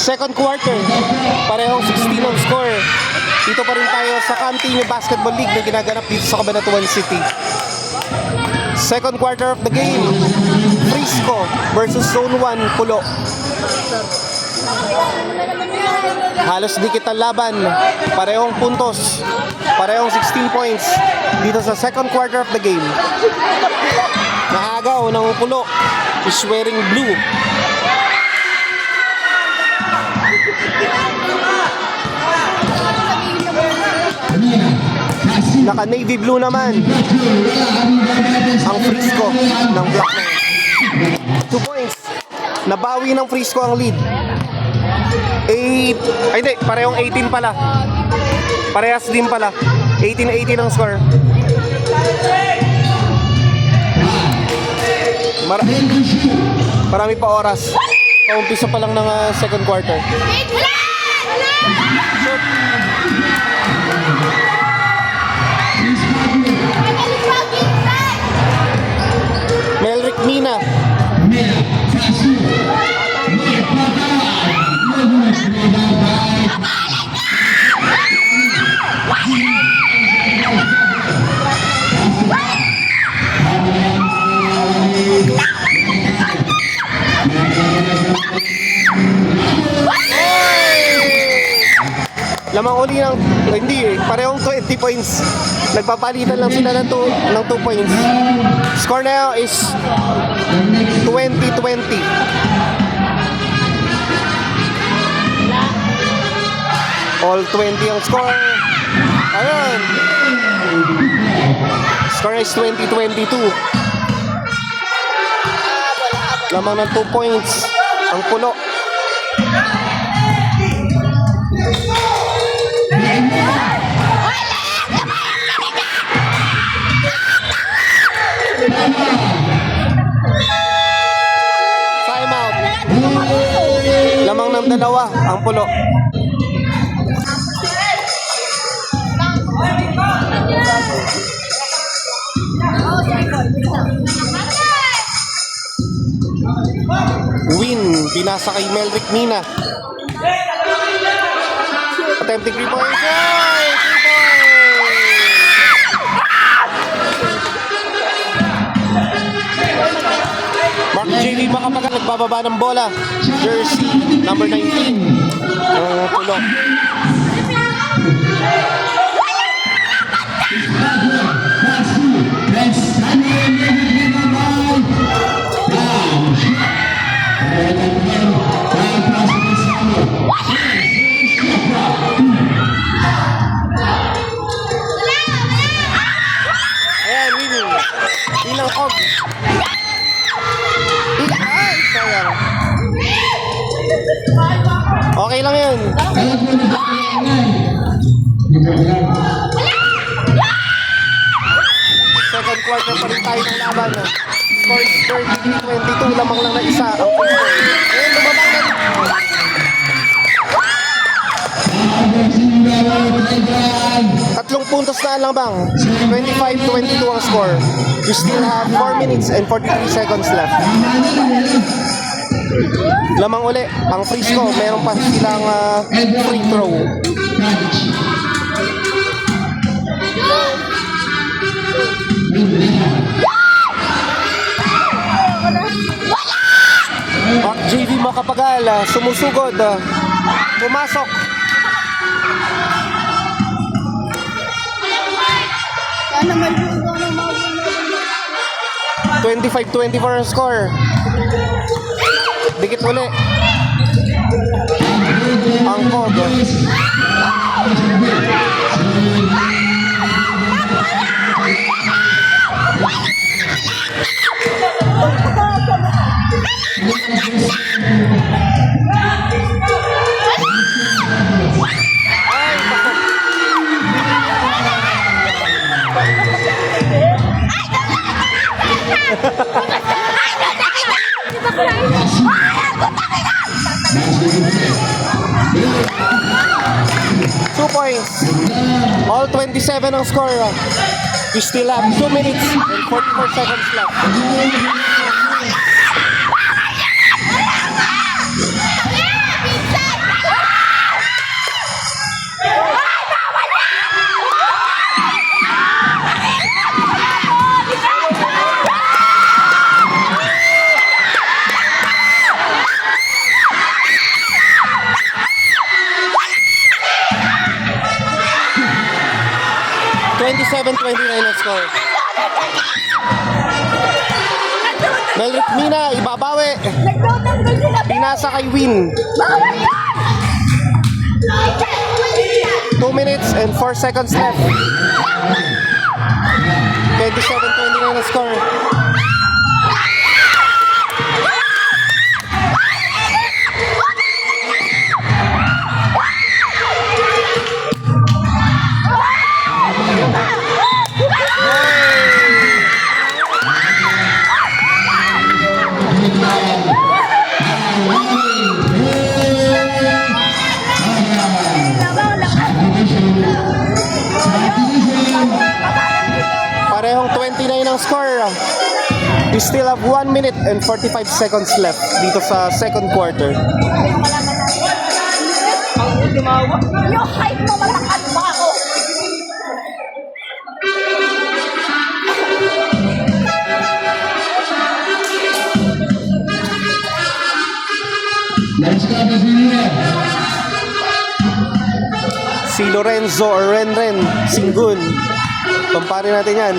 Second quarter, parehong 16 ang score. Dito pa rin tayo sa Camtini Basketball League na ginaganap dito sa Cabanatuan City. Second quarter of the game, Frisco versus Zone 1 Pulo. Halos dikit ang laban, parehong puntos, parehong 16 points dito sa second quarter of the game. Naagaw ng Pulo is wearing blue. Naka navy blue naman ang Frisco ng black na yun. 2 points. Nabawi ng Frisco ang lead. 8, ay hindi, parehong 18 pala. Parehas din pala. 18-18 ang score. Marami pa oras. Paumpisa pa lang ng second quarter. Shoot. Melrick Mina. Lamang uli ng, hindi eh, parehong 20 points. Nagpapalitan lang sila ng 2 points. Score na is 20-20. All 20 ang score. Ayun. Score is 20-22. Lamang ng 2 points ang Pulo. Time out. Lamang ng 2 ang Pulo. Win, pinasa kay Melrick Mina. Attempting 3 points. Hey! 3 points! Mark J.V. Makapagal nagbababa ng bola. Jersey, number 19. Pulo. Ayan, winning. Ilang og. Ay, sayang. Okay lang yun. Second quarter pa rin tayo ng laban. Score 30-22, lamang lang na isa. Ayun, lumabang na. Tatlong puntos na lang bang 25-22 ang score. You still have 4 minutes and 43 seconds left. Lamang uli ang Frisco, meron pa silang free throw. Mark J.V. Makapagal, sumusugod, pumasok. 25-24 ang score. Dikit uli ang Cog. Two points. All 27 ang score. We still have 2 minutes and 44 seconds left. 27-29 ang score. Melrick Mina, ibabawi. Nagtatanggol sila. Pinasa kay Win. Bawal yan! 2 minutes and 4 seconds left. 27-29 ang score. Parehong 29 ang score. We still have 1 minute and 45 seconds left dito sa second quarter. Yung height mo matakas ba ako? Si Lorenzo or Renren Singgun. Pampari natin yan.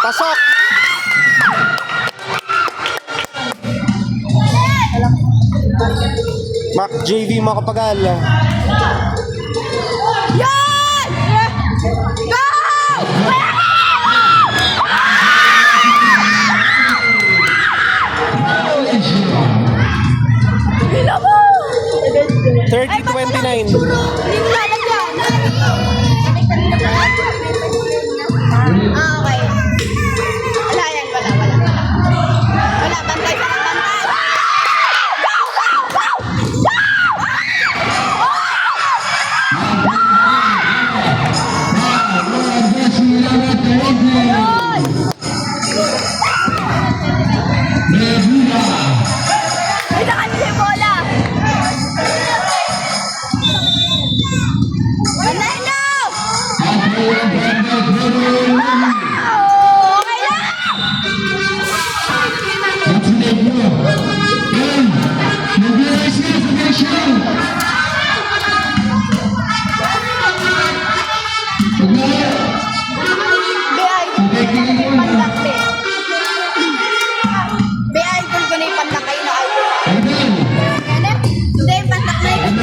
Pasok! Mark JV Makapagal. Yan! Go! Bila mo! 30-29. Hindi mo lalagyan. Okay. Wala yan, wala. Wala, bantay pa ng bantay. Go! Go! Go! Kailangan niya yung bola. Banay na! Okay lang! Be-idol ko na yung pandak kayo na idol. Hindi, yung pandak na yun.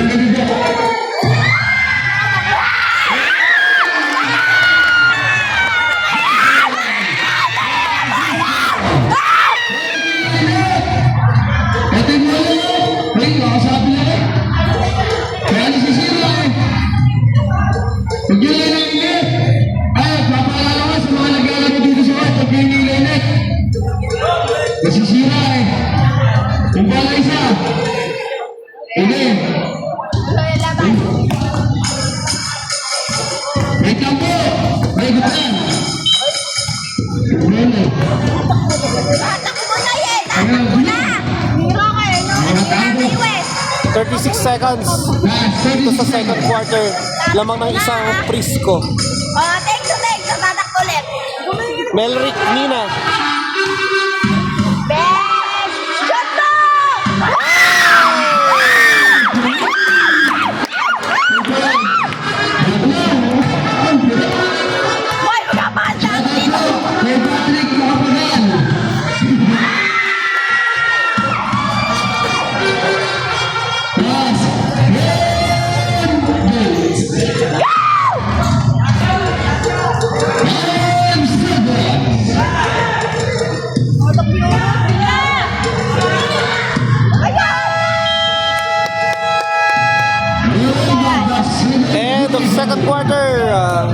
Nasisira eh. Yung pala isa. Hindi. Gusto yung laban. May tambo. May gutan. Batak mo na yan! Batak mo na! Mira kayo, no? Mira kayo eh! 36 seconds dito sa second quarter. Lamang ng isang Prisco. Take to take. Batak ulit. Melrick Mina. Ben! Shot mo! Hoy, magkapasang dito! May Patrick Makapagal. Yes. Otak mo yun. Ayan! End of second quarter.